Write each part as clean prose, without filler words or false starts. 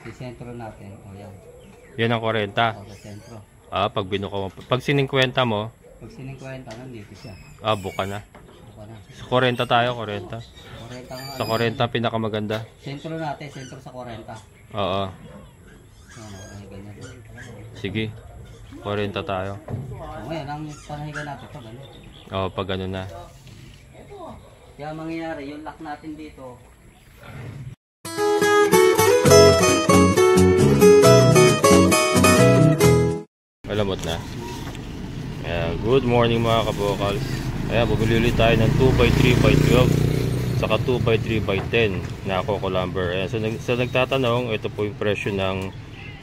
Sa sentro natin. O yan. Yan ang 40. O sa sentro. Pag binuka mo. Pag siningkwenta mo, Pag siningkwenta, nandito siya. buka na. Buka na. Sa 40 tayo, 40. 40 nga. Sa 40 pinakamaganda. Sentro natin, sentro sa 40. Oo. Ay, ganyan. Sige. 40 tayo. O ngayon, ang panahiga natin ito, ganun. Oo, pag ano na. Kaya mangyayari, yung lock natin dito, Malamot na. Good morning mga kabokals. Bumili ulit tayo ng 2x3x12 saka 2x3x10 na Coco lumber. So nagtatanong, ito po yung presyo ng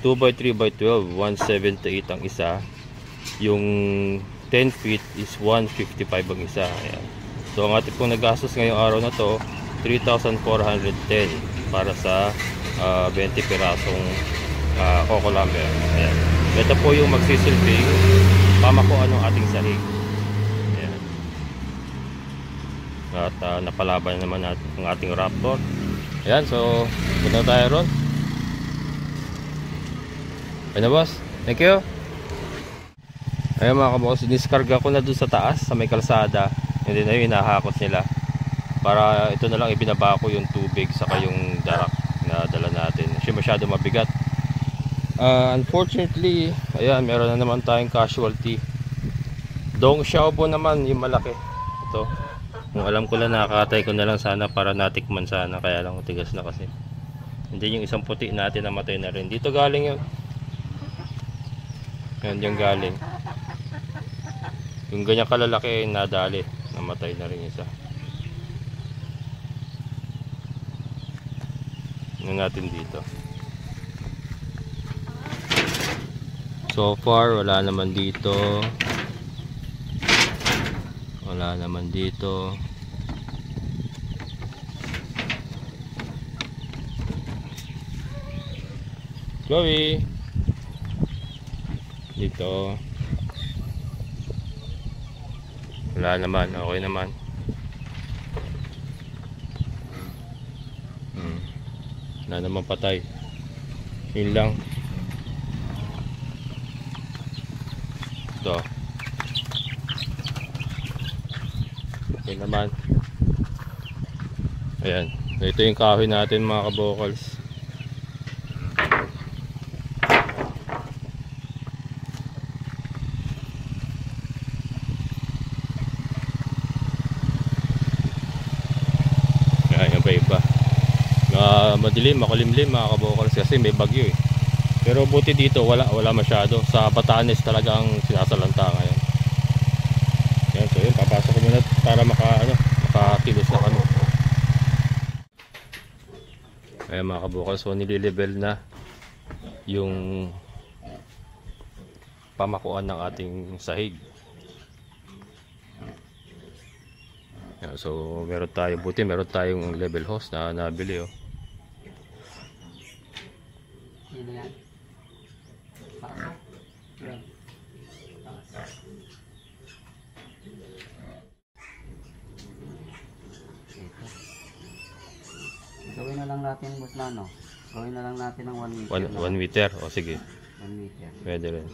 2x3x12, 178 ang isa. Yung 10 feet is 155 ang isa. Ayan. So ang ating pong nagastos ngayong araw na to, 3,410 para sa 20 pirasong Coco lumber. Ayan. Ito po yung magsisilbing pamakuan ng ating sahig. Ayan. At napalaban naman natin ang ating Raptor. Ayan, so punta tayo ron. Ano boss? Thank you. Ayan mga kaboss, diskarga ko na dun sa taas sa may kalsada. Hindi na yun, hinahakot nila. Para ito na lang ibinaba ko yung tubig saka yung darak na dala natin. Kasi masyado mabigat. Unfortunately, ayan, meron na naman tayong casualty. Dong Xiaobo naman, yung malaki. Ito. Kung alam ko lang, nakakatay ko na lang sana para natikman sana. Kaya lang tigas na kasi. Hindi yung isang puti natin namatay na rin. Dito galing yun. Yan yung galing. Yung ganyan kalalaki nadali. Namatay na rin isa. Ano natin dito. So far wala naman dito. Wala naman dito. Chloe. Dito. Wala naman, okay naman. Wala naman patay. Yun lang. Ito. Okay naman. Ayan. Ito yung kahoy natin mga kabokals. Ayan pa iba. Madilim, makulimlim mga kabokals kasi may bagyo eh. Pero buti dito wala masyado. Sa Batanes talagang sinasalanta ngayon. Yan, so yun, papasok ko muna para makakilos na kami. Ayan mga kabukal, so nililevel na yung pamakuan ng ating sahig. Yan, so meron tayong level hose na nabili oh. yun yan. Yan. Gawin na lang natin boss na no. Gawin na lang natin ng 1 meter. 1 meter, o sige. 1 meter. Pwede rin.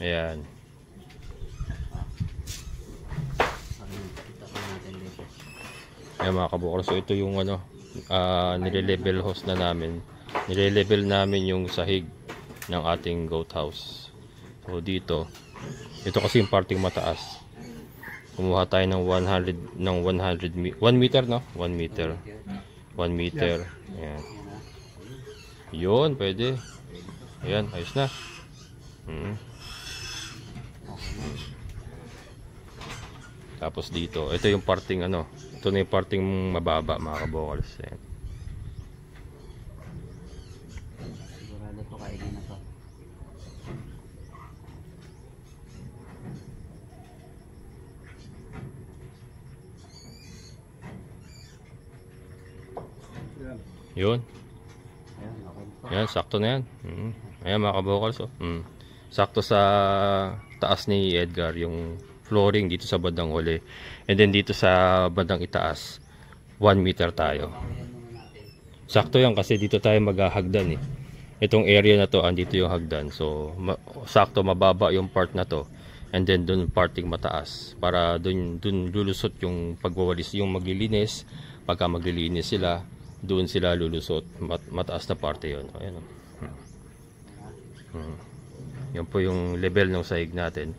Ayan. Ayan mga kabukal. So ito yung nile-level hose na namin. Nile-level namin yung sahig ng ating goat house. So dito, ito kasi yung parting mataas. Kumuha tayo ng 100 1 meter no? 1 meter. 1 meter. Ayan. Yun, pwede. Ayan, ayos na. Tapos dito, ito yung parting ito na yung parting mababa mga kabokals. Ayan. Sigurado ko kainin na to. Yun. Ayan, okay po. Ayan, sakto na yan. Ayan mga kabokals. Sakto sa taas ni Edgar yung flooring dito sa bandang huli. And then dito sa bandang itaas, 1 meter tayo. Sakto yan kasi dito tayo maghahagdan eh. Itong area na to, andito yung hagdan. So, sakto mababa yung part na to. And then dun parting mataas. Para dun lulusot yung pagwawalis, yung maglilinis. Pagka maglilinis sila, doon sila lulusot. Mataas na parte yun. Ayan o. Yan po yung level ng sahig natin.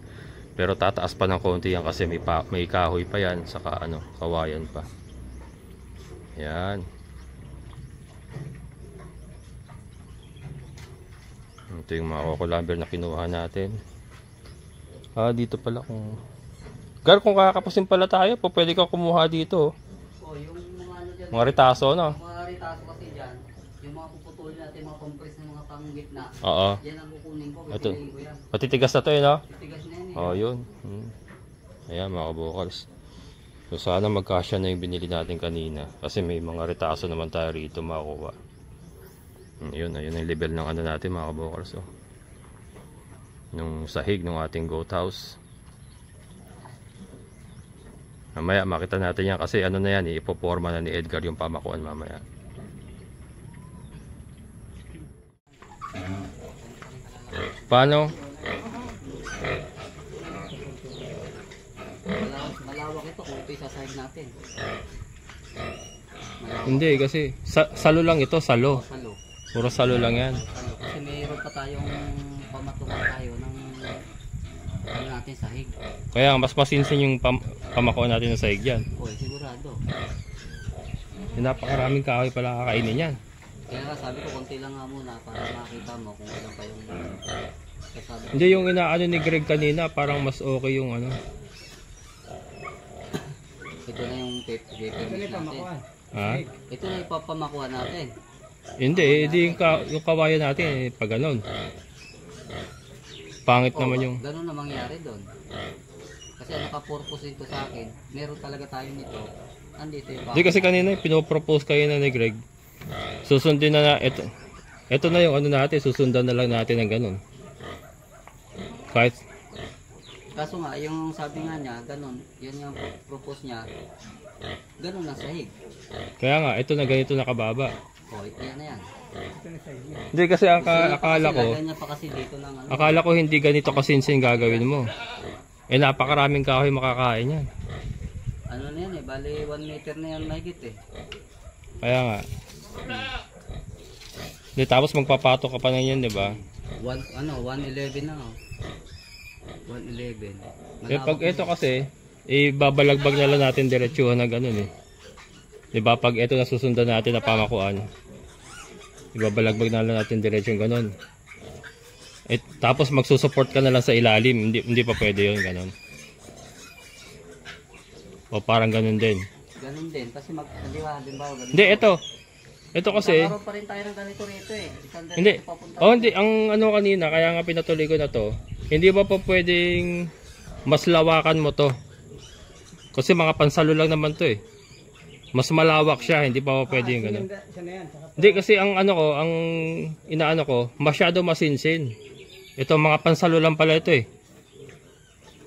Pero tataas pa ng konti yan kasi may kahoy pa yan. Saka kawayan pa. Yan. Ito yung mga coco-lumber na kinuha natin. Dito pala kung kakapasin pala tayo, pwede ka kumuha dito. Yung mga dyan, mga ritaso, no? mga ritaso kasi dyan, yung mga puputulin natin, mga compress ng mga panggitna. Oo. Yan ang kukunin ko, Ito. pipiliin ko yan. Matitigas na to, no? Titigas na yan eh. Yun. Ayan, mga kabukals. So, sana magkasya na yung binili natin kanina. Kasi may mga ritaso naman tayo rito makukuha. Ayun ang level ng natin, mga kabukals. Nung sahig ng ating goat house. Mamaya makita natin yan kasi na yan, ipoporma na ni Edgar yung pamakuan mamaya. Paano? Malawak ito kung ito isasahig natin. Hindi kasi salo lang ito, salo. Salo. Puro salo lang yan. Salo. Kasi mayroon pa tayong pamatukan tayo ng natin sahig. Kaya mas masinsin yung pamakuan natin ng sahig yan. Sigurado. Napakaraming kahoy pala kakainin yan. Kaya nga sabi ko konti lang nga muna para makita mo kung ilang pa yung kasabi. Hindi yung inaano ni Greg kanina, parang mas okay yung Ito na yung paper natin. Ha? Ito na ipapamakuha natin. Hindi yung kawayan natin pag ganon. Pangit naman yung... Ganun na mangyari doon. Kasi ang naka-purpose dito sa akin, meron talaga tayo nito. Andito yung Hindi kasi kanina pinopropose kayo na ni Greg. Susundin na ito na yung natin, susundan na lang natin ng ganun. Kahit... Kaso nga, yung sabi nga niya, ganun, yan yung propose niya, ganun lang sahig. Kaya nga, ito na ganito nakababa. Yan na yan. Hindi kasi akala ko... Lagyan niya pa kasi dito ng Akala ko hindi ganito kasinsin gagawin mo. Napakaraming kahoy makakain yan. Ano na yan bali 1 meter na yan mahigit Kaya nga. Di, tapos magpapato ka pa na yan, di ba? 111 na 111. Pag ito kasi, ibabalagbag na lang natin diretsuhan na ganun Di ba? Pag ito na susundan natin na pamakuan, ibabalagbag na lang natin diretsyon ganun. Tapos magsusupport ka na lang sa ilalim, hindi pa pwede yun ganun. O parang ganun din. Ganun din kasi halimbawa ganun. Hindi, ito kasi magkakaroon pa rin tayo ng ganito rito Hindi. Hindi ang kanina kaya nga pinatuloy ko na to. Hindi ba pa pwedeng mas lawakan mo to? Kasi mga pansalo lang naman to Mas malawak siya, hindi pa pwede yung ganun. Hindi kasi ang ang inaano ko, masyado masinsin. Ito mga pansalo lang pala ito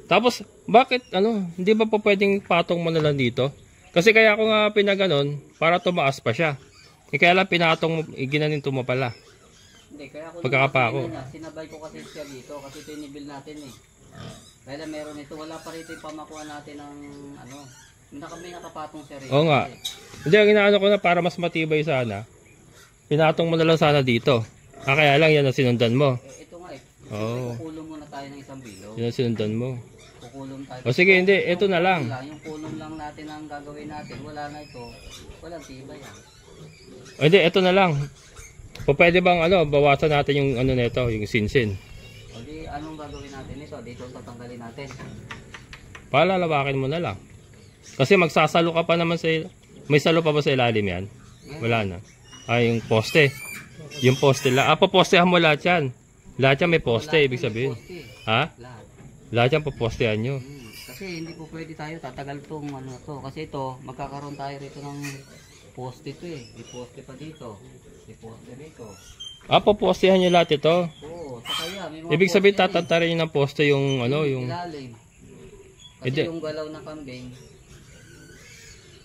Tapos bakit hindi ba pa pwedeng patong mo na lang dito? Kasi kaya ako nga pinaganon para tumaas pa siya. Kaya lang pinatong ginaninto mo pala. Hindi, kaya ako pagkakapa ako. Sinabay ko kasi siya dito kasi tinibil natin Kaya lang meron ito, wala pa rito yung pamakuha natin ng may nakapatong siya rito. Oo nga. Hindi, ang inaano ko na para mas matibay sana. Pinatong mo na lang sana dito. Kaya lang yan ang sinundan mo. Ito nga kukulong muna tayo ng isang bilog. Yan ang sinundan mo. Kukulong tayo. Sige, hindi. Ito na lang. Yung kulong lang natin ang gagawin natin. Wala na ito. Walang tibay Hindi, ito na lang. Pwede bang bawasan natin yung nito, yung sinsin. O di, anong gagawin natin ito? Dito tatanggalin natin. Palalawakin mo na lang. Kasi magsasalo ka pa naman may salo pa ba sa ilalim yan? Wala na. Yung poste. Yung poste lang. Papostehan mo lahat yan. Lahat yan may poste, ibig sabihin. Ha? Lahat yan papostehan nyo. Kasi hindi po pwede tayo tatagal tong to. Kasi ito, magkakaroon tayo rito ng poste ito May poste pa dito. May poste rito. Papostehan nyo lahat ito? Oo, saka yan. Ibig sabihin tatantarin nyo ng poste yung yung... ilalim. Kasi Hindi. yung galaw ng kambing,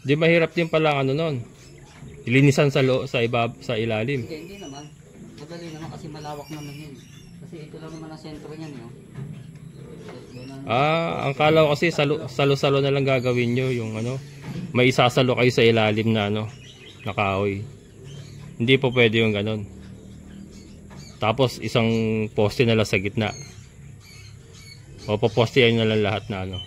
Di mahirap din pala ang ano nun. Ilinisan sa ilalim. hindi naman. Madali naman kasi malawak naman yun. Kasi ito lang naman ang sentro niyan yun. Ang kala ko kasi salo-salo na lang gagawin nyo yung ano. May isasalo kayo sa ilalim na ano, na kahoy. Hindi po pwede yung ganon. Tapos isang poste na lang sa gitna. O popostehan na lang lahat na ano.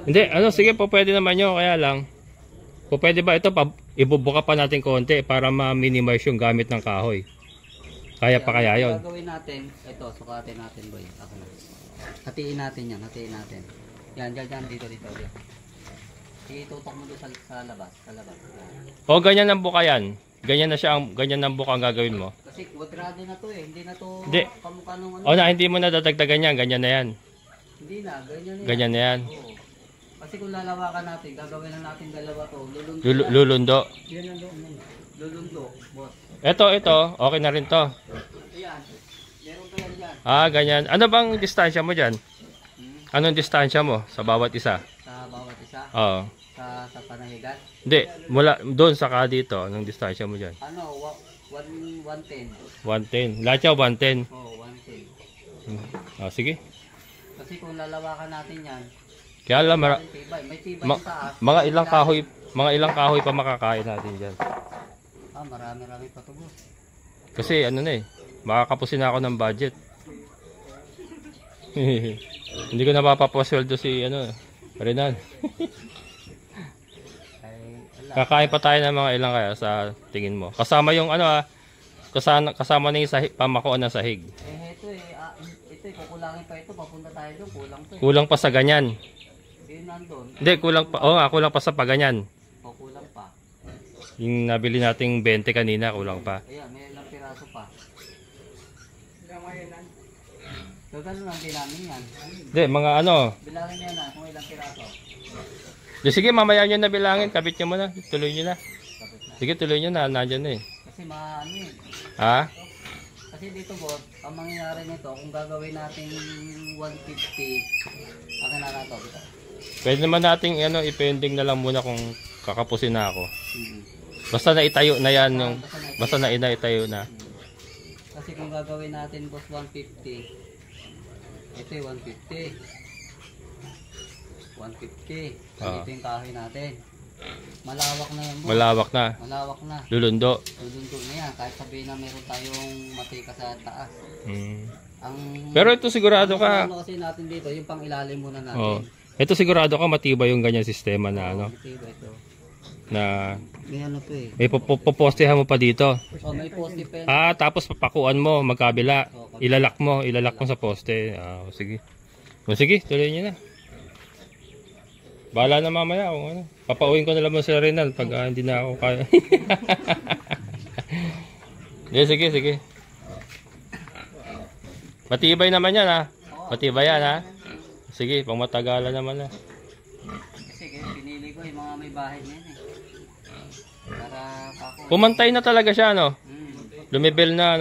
Hindi, ano, sige po pwede naman yun. Kaya lang, po pwede ba ito, ibubuka pa natin konti para ma-minimize yung gamit ng kahoy. Kaya pa kaya yun? Gagawin natin, ito, sukatin natin boy. Ako na. Hatiin natin yan, hatiin natin. Yan, dyan, dito. Itutok mo doon sa labas. Yan. O ganyan ang buka yan. Ganyan ang buka ang gagawin mo. Kasi kwadrado na to eh, hindi na to Hindi. kamukha nung ano. O na, hindi mo na dadagdagan yan. Ganyan na yan. Hindi na, ganyan yan. Ganyan na yan. Oo. Kasi kung lalawakan natin, gagawin lang natin dalawa to. Lulundo. Lulundo. Yan ang lulundo, boss. Ito, okay na rin to. Ayan, meron pa yan dyan. Ganyan. Ano bang distansya mo dyan? Anong distansya mo sa bawat isa? Sa bawat isa, Oo. sa panahigan. Hindi, mula doon saka dito, anong distansya mo dyan? Ano, 110. 110. Lahat yan 110. Oo, 110. Sige. Kasi kung lalawakan natin yan, Kaya lang, may tibay yung taas. mga ilang kahoy pa makakain natin dyan. Marami pa to boss. Kasi ano na makakapusin na ako ng budget. Hindi ko na mapapasweldo si Renan. Kakain pa tayo ng mga ilang kaya sa tingin mo. Kasama yung kasama na yung pamakuan ng sahig. Ito kukulangin pa ito, papunta tayo doon, kulang to. Kulang pa sa ganyan. Nandun. Hindi, kulang pa. Kulang pa sa paganyan. Kulang pa. Yung nabili nating 20 kanina, kulang pa. Ayan, may ilang piraso pa. Gagano lang din namin yan. Hindi, mga Bilangin niya na kung ilang piraso. Sige, mamaya nyo na bilangin. Kabit nyo muna. Tuloy nyo na. Sige, tuloy nyo na. Nandyan na Kasi maano yun. Ha? Kasi dito boss, ang mangyayari nito, kung gagawin natin 150, akin na to. Pwede naman nating i-pending na lang muna kung kakapusin na ako. Basta naitayo na yan. Basta naitayo na. Kasi kung gagawin natin boss 150, ito 150. 150. Ito yung kahoy natin. Malawak na yan boss. Malawak na. Lulundo na yan. Kahit sabihin na meron tayong matika sa taas. Pero ito sigurado ka. Ano kasi natin dito, yung pang ilalim muna natin. Ito sigurado ka matibay yung ganyan sistema na Matibay ito. Na may ano to may popostehan mo pa dito. May poste pen. Tapos papakuan mo magkabila. Ilalak mo sa poste. Sige. Sige, tuloy niyo na. Bahala na mamaya kung papauwiin ko na lang sa Renal pag hindi na ako kaya. Sige. Matibay naman yan Matibay yan Sige, pang matagalan naman Sige, pinili ko yung mga may bahay niyan para ako. Pumantay na talaga siya Lumibel na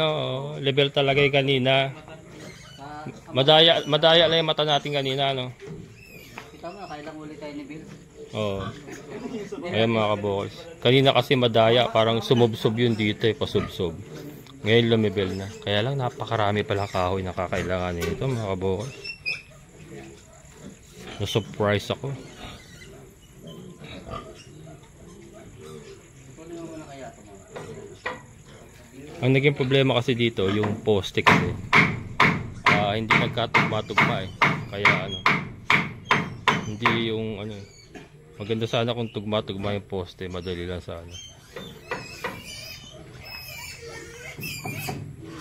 level talaga yung kanina. Madaya lang yung mata natin kanina Kita mo, kailang ulit tayo ni Bill. Ayan mga kabukals. Kanina kasi madaya, parang sumubsob yun dito pasubsob. Ngayon lumibel na. Kaya lang napakarami pala kahoy na kakailangan nito mga kabukals. Na-surprise ako. Ang naging problema kasi dito, yung poste kasi. Hindi nagkatugma-tugma Kaya hindi yung maganda sana kung tugma-tugma yung poste, madali lang sana.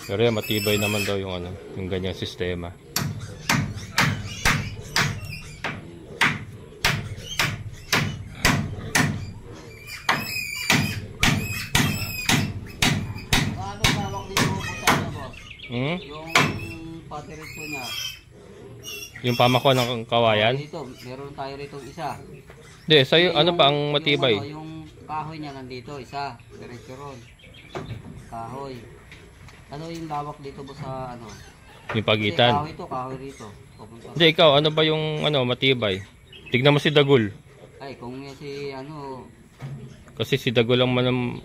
Pero yan, matibay naman daw yung yung ganyang sistema. Ano tawag dito po sa boss? Yung patiritso niya. Yung pamako ng kawayan? Dito, meron tayo rito isa. Hindi, sa'yo ano pa ang matibay? Yung kahoy niya nandito, isa. Diretso ron. Kahoy. Ano yung lawak dito po sa Yung pagitan? Kahoy ito, kahoy rito. papunta. Hindi, ikaw, ano ba yung ano, matibay? Tignan mo si Dagul. Ay, kung si ano, Kasi si Dagul ang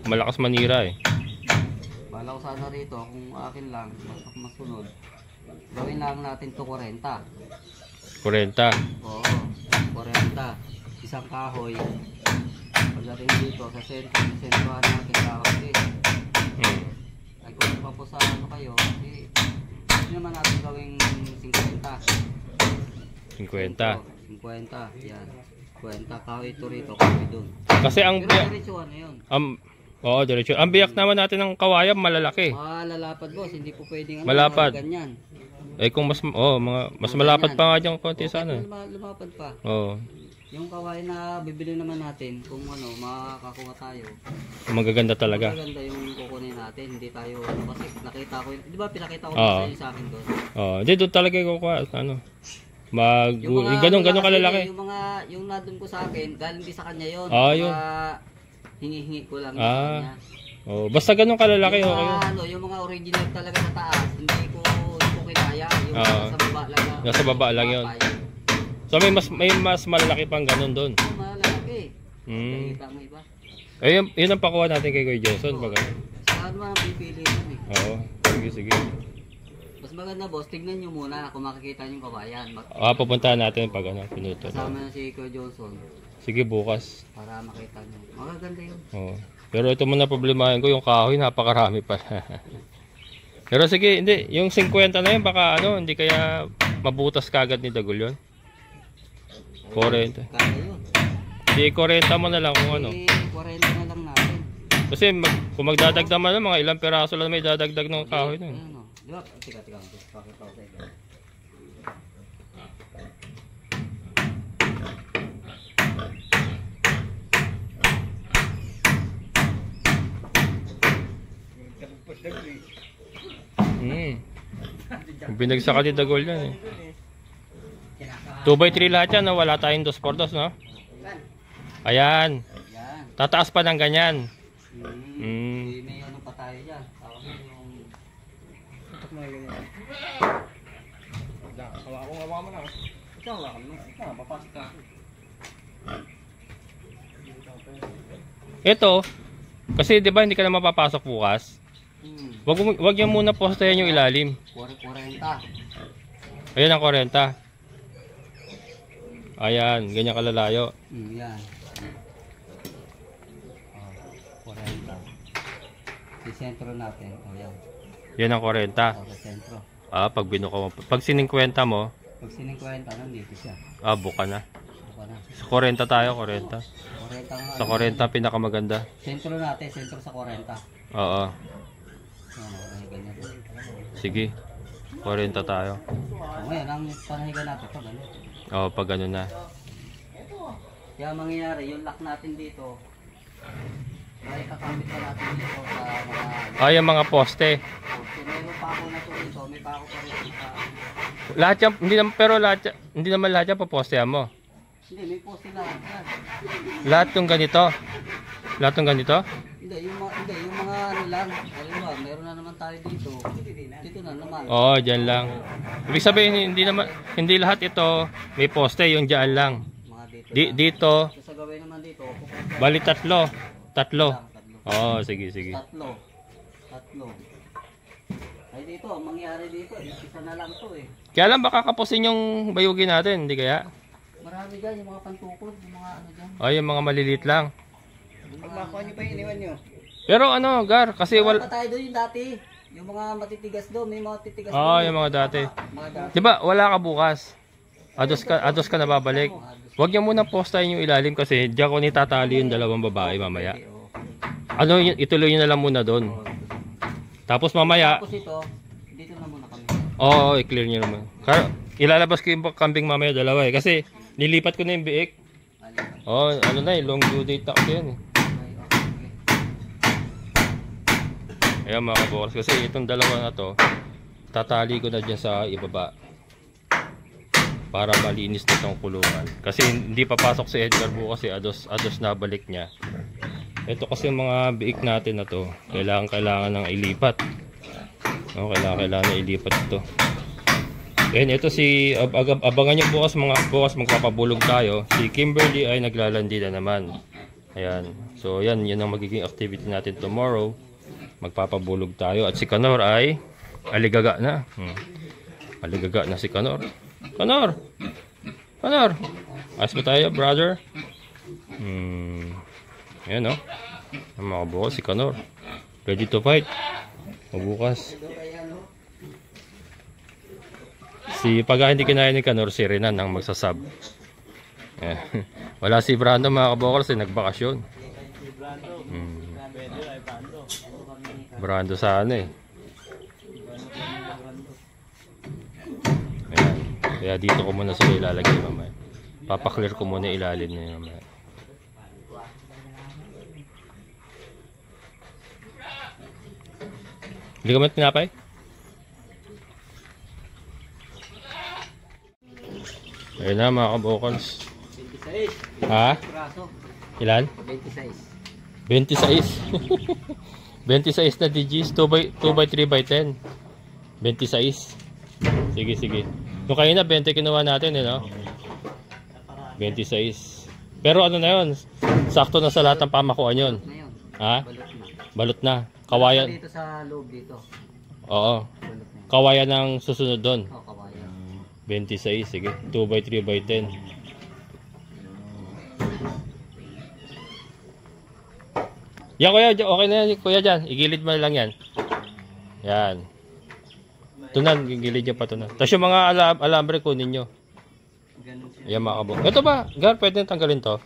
malakas manira eh. bala ko sana rito, kung akin lang, masunod. Gawin lang natin to 40. 40. Oo, 40. Isang kahoy. Pagdating dito sa sentrohan natin kahoy din. Ay kung pa po sa ano kayo, hindi naman natin gawing 50. 50. 50, yan. 50 kahoy ito rito, kahoy dun. Kasi ang Pero diretso ano yun? Oo, diretso. Ang biyak naman natin ng kawayan malalaki. Malalapad boss, hindi po pwedeng ano, Malapad. ganyan. Eh kung mas mas malapad pa nga diyan konti sana. Lumapad pa. Oo. Yung kawayan na bibili naman natin, kung ano, makakakuha tayo. Magaganda talaga. Maganda yung kukunin natin, hindi tayo, kasi nakita ko, di ba pinakita ko Oo. sa akin doon? Oh, hindi doon talaga kukuha ano. Yung ano ganun kasi, kalalaki. yung nadun ko sa akin, galing din sa kanya yun. Yun. Hingi-hingi ko lang sa Ah. kanya. Oh, basta ganun kalalaki Yung okay. mga, yung mga original talaga sa taas, hindi ko kinaya. Yung nasa baba lang. Nasa baba lang yun. So may mas malalaki pang ganun doon. Malaki. Mm. Nakita mo iba. Eh yun ang pakuha natin kay Kuya Johnson pag ano. Saan mo ang pipili yun eh. Oo. Sige. Mas maganda boss, tignan nyo muna kung makikita nyo yung kawayan. Pupuntahan natin pag ano, pinuto. Kasama na si Kuya Johnson Sige bukas. para makita nyo. Magaganda yun. Oo. Pero ito muna problemahin ko, yung kahoy napakarami pa. Pero sige, hindi, yung 50 na yun baka ano, hindi kaya mabutas kagad ni Dagul yun. 40. Kaya yun. Di 40 mo na lang kung ano. 40 na lang natin. Kasi kung magdadagdag man mga ilang piraso lang may dadagdag ng kahoy na. Ano? Di ba? Tika. Pakita ko sa iyo. Binagsak ka ni Dagol yan eh. 2x3 lahat yan, no? Wala tayong 2x2, no? Ayan. Yan. Tataas pa ng ganyan. May ano pa tayo dyan. Tawag mo yung... Tutok mo na ganyan. Hawakan mo na. Ikaw hawakan mo. Ikaw, papasok ka. Ito, kasi di ba hindi ka na mapapasok bukas? Wag yan muna postayan yung ilalim. 40. Ayan ang 40. Ayan, ganyan kalalayo. Yan. 40. Sa sentro natin. Yan. Yan ang 40. Sa sentro. Pag binuka mo. Pag siningkwenta mo, Pag siningkwenta, nandito siya. buka na. Buka na. Sa 40 tayo, 40. 40 nga. Sa 40 pinakamaganda. Sentro natin, sentro sa 40. Oo. Ano, ganyan. Sige. 40 tayo. Ngayon, ang panahiga natin, pag ano. Pag ano na. Kaya mangyayari, yung lock natin dito, ay kakambit pa natin dito sa mga... Yung mga poste. So, meron pa ako na to dito, may pa ako pa rin sa... Lahat yan, hindi naman lahat yan papostehan mo. Hindi, may poste lang. Yan. Lahat yung ganito. Lahat yung ganito. Hindi, yung mga ano lang. Alam mo, meron na naman tayo dito. Dito na naman. Diyan lang. Ibig sabihin, hindi lahat ito may poste, yung diyan lang. Mga dito. Dito, So, sa gawin naman dito, bali tatlo. tatlo. Sige. Tatlo. Ay dito, ang mangyari dito, isa na lang to eh. Kaya lang baka kapusin yung bayugin natin, hindi kaya? Marami dyan, yung mga pantukod, yung mga ano dyan. Yung mga maliliit lang. Pag makuha nyo pa yun, iniwan nyo. Pero ano, Gar, kasi Wala pa tayo doon yung dati. Yung mga matitigas doon, may mga titigas yung mga dati. Mga dati. Di ba, wala ka bukas. Ados ka na babalik. Huwag niyo muna postahin yung ilalim kasi diyan ko nitatali yung dalawang babae mamaya. Ituloy niyo na lang muna doon. Tapos mamaya, Tapos ito, dito na muna kami. i-clear niyo naman. Ilalabas ko yung kambing mamaya dalawa eh. Kasi nilipat ko na yung biik. Ano na long due date ako yan eh. Ayan mga kabukas, kasi itong dalawa na to, tatali ko na dyan sa ibaba. Para malinis na itong kulungan. Kasi hindi papasok si Edgar bukas ados na balik niya. Ito kasi mga biik natin na to, kailangan ng ilipat. Kailangan na ilipat ito. And ito abangan nyo bukas magpapabulog tayo. Si Kimberly ay naglalandi na naman. Ayan. So yan ang magiging activity natin tomorrow. Magpapabulog tayo. At si Kanor ay aligaga na. Aligaga na si Kanor. Kanor! Ayos ba tayo, brother? Ayan, oh. Ang mga bukas, si Kanor. Ready to fight. Mabukas. Pag hindi kinaya ni Kanor, si Renan ang magsasab. Wala si Brando, mga kabukals, nagbakasyon. Brando sana eh. Ayan. Kaya dito ko muna sila ilalagay mamaya. Papaklear ko muna ilalim niya mamaya. Hindi ka man tinapay? Ayun na mga kabukals. 26. Ha? Braso. Ilan? 26. 26. 26 na DGs. 2x3x10. 26. Sige. Nung kayo na 20 kinuha natin no? 26. Pero ano na yun? Sakto na sa lahat ng pamakuan yun. Ngayon. Ha? Balot na. Balot na. Kawayan. Dito sa loob dito. Oo. Balot na. Kawayan ang susunod doon. Kawayan. 26. Sige. 2x3x10. Yan kuya. Okay na yan kuya dyan. Igilid mo lang yan. Yan. Tunan. Gigilid nyo pa tunan. Tapos yung mga alambre kunin nyo. Ganun siya. Yan mga kabuk. Ito ba? Gar, pwede na tanggalin to.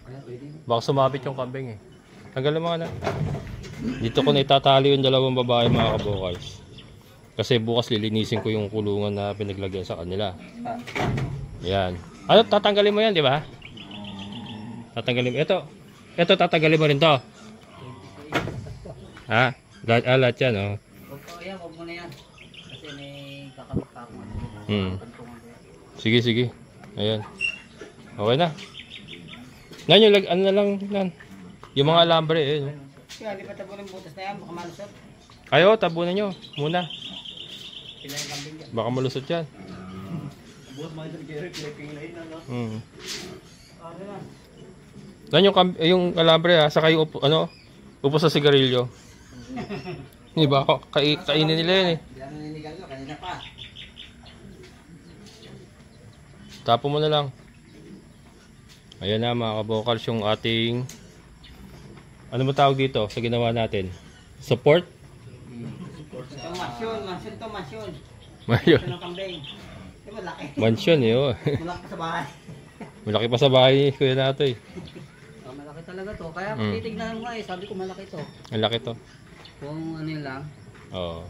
Ayan, pwede. Baka sumabit yung kambing eh. Tanggalin mo na. Dito ko na itatali yung dalawang babae mga kabukals. Kasi bukas lilinisin ko yung kulungan na pinaglagyan sa kanila. Yan. Ano, tatanggalin mo yan, di ba? Tatanggalin mo. Ito tatanggalin mo rin to. Ha? Lahat yan, oh. Huwag mo na yan. Kasi may kakabit pa ako. Sige. Ayan. Okay na. Nan yung ano na lang, nan. Yung mga alambre, eh. No? Kaya di pa tabunan yung butas na yan, baka malusot. Ayo, tabunan nyo. Muna. Sila yung kambing dyan. Baka malusot yan. Bukas mga dyan kaya reflecting line na, no? Ano na? Nan yung alambre, ha. Saka yung upo sa sigarilyo. Hindi ba ako? Kainin nila yan, eh. Hindi lang naninigal ko, kanina pa. Tapo mo na lang. Ayan na mga kabukals yung ating ano mo tawag dito sa ginawa natin? Support? Ito masyon. Mansion. Ito ng kambing. Ito malaki. Mansion eh. Oh. Malaki pa sa bahay. Malaki pa sa bahay ni Kuya Nato eh. Malaki talaga to. Kaya kung titignan mo nga eh, sabi ko malaki to. Ang laki to. Kung ano yun lang. Oo.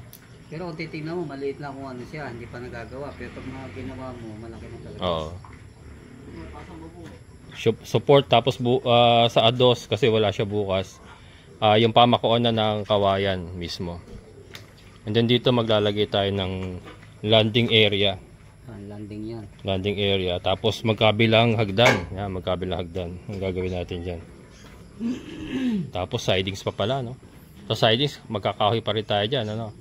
Pero kung titignan mo, maliit lang kung ano siya. Hindi pa nagagawa. Pero pag mga ginawa mo, malaki na talaga. Oo. Support tapos sa ados kasi wala siya bukas. Yung pamakuan na ng kawayan mismo. And then dito maglalagay tayo ng landing area. Landing yan. Landing area. Tapos magkabilang hagdan. Yan, magkabilang hagdan. Ang gagawin natin dyan. Tapos sidings pa pala, no? Sa sidings, magkakahoy pa rin tayo dyan, ano?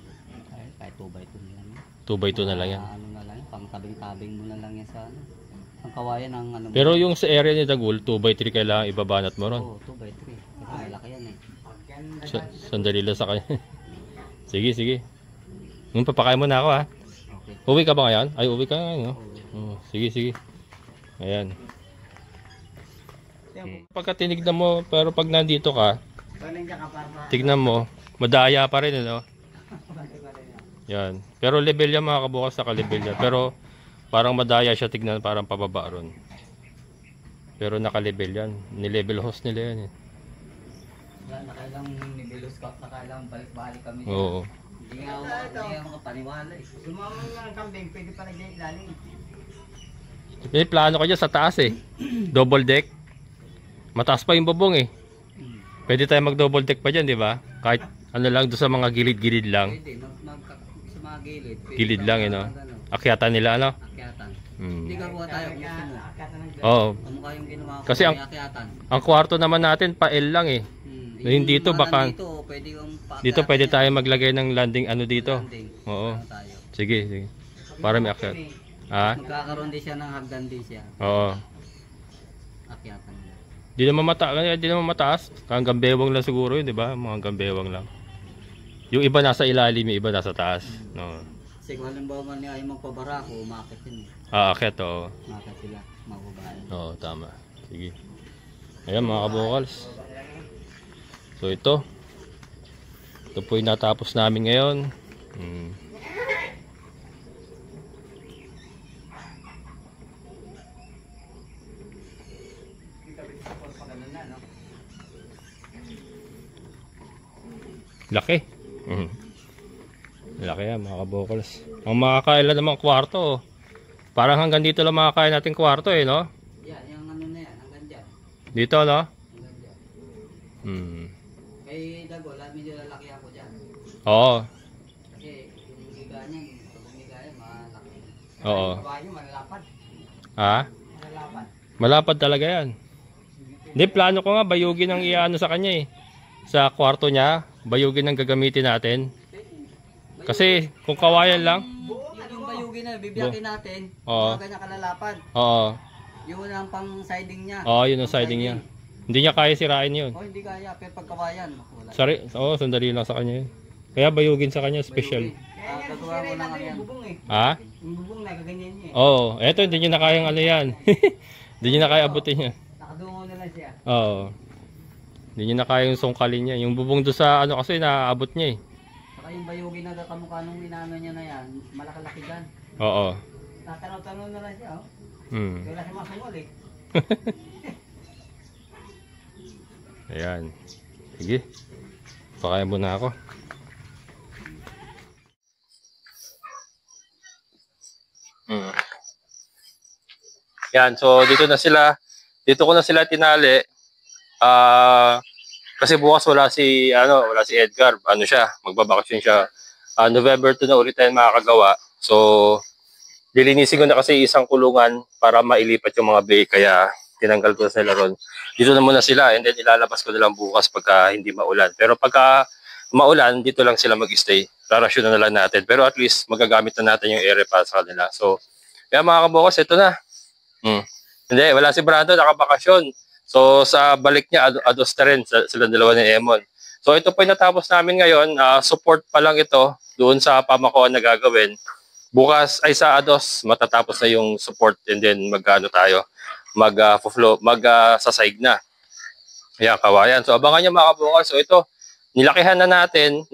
Kahit 2x2 na lang. 2x2 na lang yan. Ano na lang, pang tabing-tabing mo na lang yan sa ano. Ang kawayan ng ano. Pero yung sa area ni Dagul, 2x3 kailangan ibabanat mo ron. Oo, 2x3. Kasi malaki yan eh. Sandali lang sa kanya. Sige. Nung papakain mo na ako, ha? Okay. Uwi ka ba ngayon? Ay, uwi ka ngayon, no? Sige. Ayan. Pagka tinignan mo, pero pag nandito ka, tignan mo, madaya pa rin, no? Yan. Pero level yan mga kabukas, naka-level yan. Pero parang madaya siya tignan, parang pababa ron. Pero naka-level yan. Ni-level host nila yan, eh. Nakailang nibilos ka, nakailang balik-balik kami. Oo. Hindi nga makapaniwala eh. Sumama nga ng kambing, pwede pa nagyan ilalim. May plano ka dyan sa taas, eh. Double deck. Mataas pa yung bubong, eh. Pwede tayo mag-double deck pa dyan, di ba? Kahit ano lang, doon sa mga gilid-gilid lang. Pwede, sa mga gilid. Gilid lang, eh, no? Akyatan nila, ano? Akyatan. Hindi gagawa tayo kung gusto mo. Oo. Kamukha yung ginawa ko. Kasi akyatan. Ang kwarto naman natin, pa L lang, eh. Yung dito, baka... Dito, pwede Dito pwede tayo maglagay ng landing ano dito. Landing. Oo. Tayo. Sige. Para may akyat. Ha? Magkakaroon din siya ng hagdan din siya. Oo. Akyatan niya. Di naman mataas. Hanggang bewang lang siguro yun, di ba? Mga hanggang bewang lang. Yung iba nasa ilalim, yung iba nasa taas. No. Kasi kung halimbawa man niya ay magpabarako, umakit yun eh. Akyat, oo. Umakit sila, mababae. Oo, tama. Sige. Ayan mga kabokals. So ito po yung natapos namin ngayon. Laki. Laki yan mga kabokals. Ang makakain lang naman kwarto. Parang hanggang dito lang makakain natin kwarto eh, no? Yan, yung ano na yan, hanggang dyan. Dito, no? Hanggang dyan. Hmm. Kay Dago, medyo lalaki ako dyan. Oo. Kasi yung higa niya, pag humiga yan, malaki. Oo. Babae niyo, malalapad. Ha? Malalapad. Malapad talaga yan. Hindi, plano ko nga bayugin ang iano sa kanya eh. Sa kwarto niya, bayugin ang gagamitin natin. Kasi kung kawayan lang. Yung bayugin na, bibiyakin natin. Oo. Mga ganyan kalalapad. Oo. Yun ang pang siding niya. Oo, yun ang siding niya. Hindi niya kaya sirain yun. Oh, hindi kaya, pero pagkawayan, wala. Oo, sandali lang sa kanya yun. Kaya bayugin sa kanya, special. Gagawa ko lang yan. Ha? Yung bubong na, gaganyan niya eh. Oo, eto hindi niya na kayang ano yan. Hindi niya na kaya abutin yan. Nakadungo na lang siya. Oo. Hindi niya na kaya yung sungkalin niya. Yung bubong doon sa ano kasi naaabot niya eh. Saka yung bayugin na kamukha nung inano niya na yan, malaki-laki dyan. Oo. Tatanaw-tanaw na lang siya, oh. Wala siya masungol eh. Ayan. Sige. Pakain muna ako. Yan. So, dito na sila. Dito ko na sila tinali. Kasi bukas wala si Edgar. Ano siya? Magbabakasyon siya. November 2 na ulit tayo makakagawa. So, dilinisin ko na kasi isang kulungan para mailipat yung mga bay. Kaya, tinanggal ko na sila ron. Dito na muna sila and then ilalabas ko na lang bukas pagka hindi maulan. Pero pagka maulan, dito lang sila mag-stay. Rarasyon na lang natin. Pero at least magagamit na natin yung area para sa kanila. So, kaya mga kabukas, ito na. Hindi, wala si Brando, nakabakasyon. So, sa balik niya, adosta rin sila dalawa ni Emon. So, ito po yung natapos namin ngayon. Support pa lang ito doon sa pamakuan na gagawin. Bukas ay sa ados, matatapos na yung support and then mag-ano tayo. Sasaig na. Ayan, kawayan. So, abangan nyo mga kabukal. So, ito, nilakihan na natin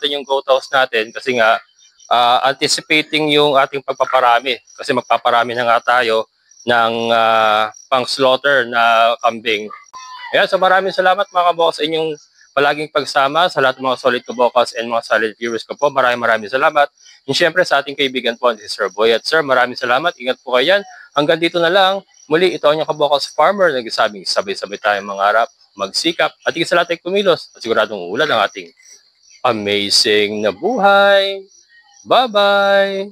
yung goat house natin kasi nga, anticipating yung ating pagpaparami. Kasi magpaparami na nga tayo ng pang-slaughter na kambing. Ayan, so maraming salamat mga kabukal sa inyong palaging pagsama sa lahat ng mga solid kabukals and mga solid viewers ko po. Maraming salamat. And syempre sa ating kaibigan po, si Sir Boy. At Sir, maraming salamat. Ingat po kayo yan. Hanggang dito na lang. Muli, ito ang inyong kabukals farmer. Nagsasabing sabay-sabay tayong mangarap, magsikap, at higit sa lahat ay kumilos. At siguradong uulan ang ating amazing na buhay. Bye-bye!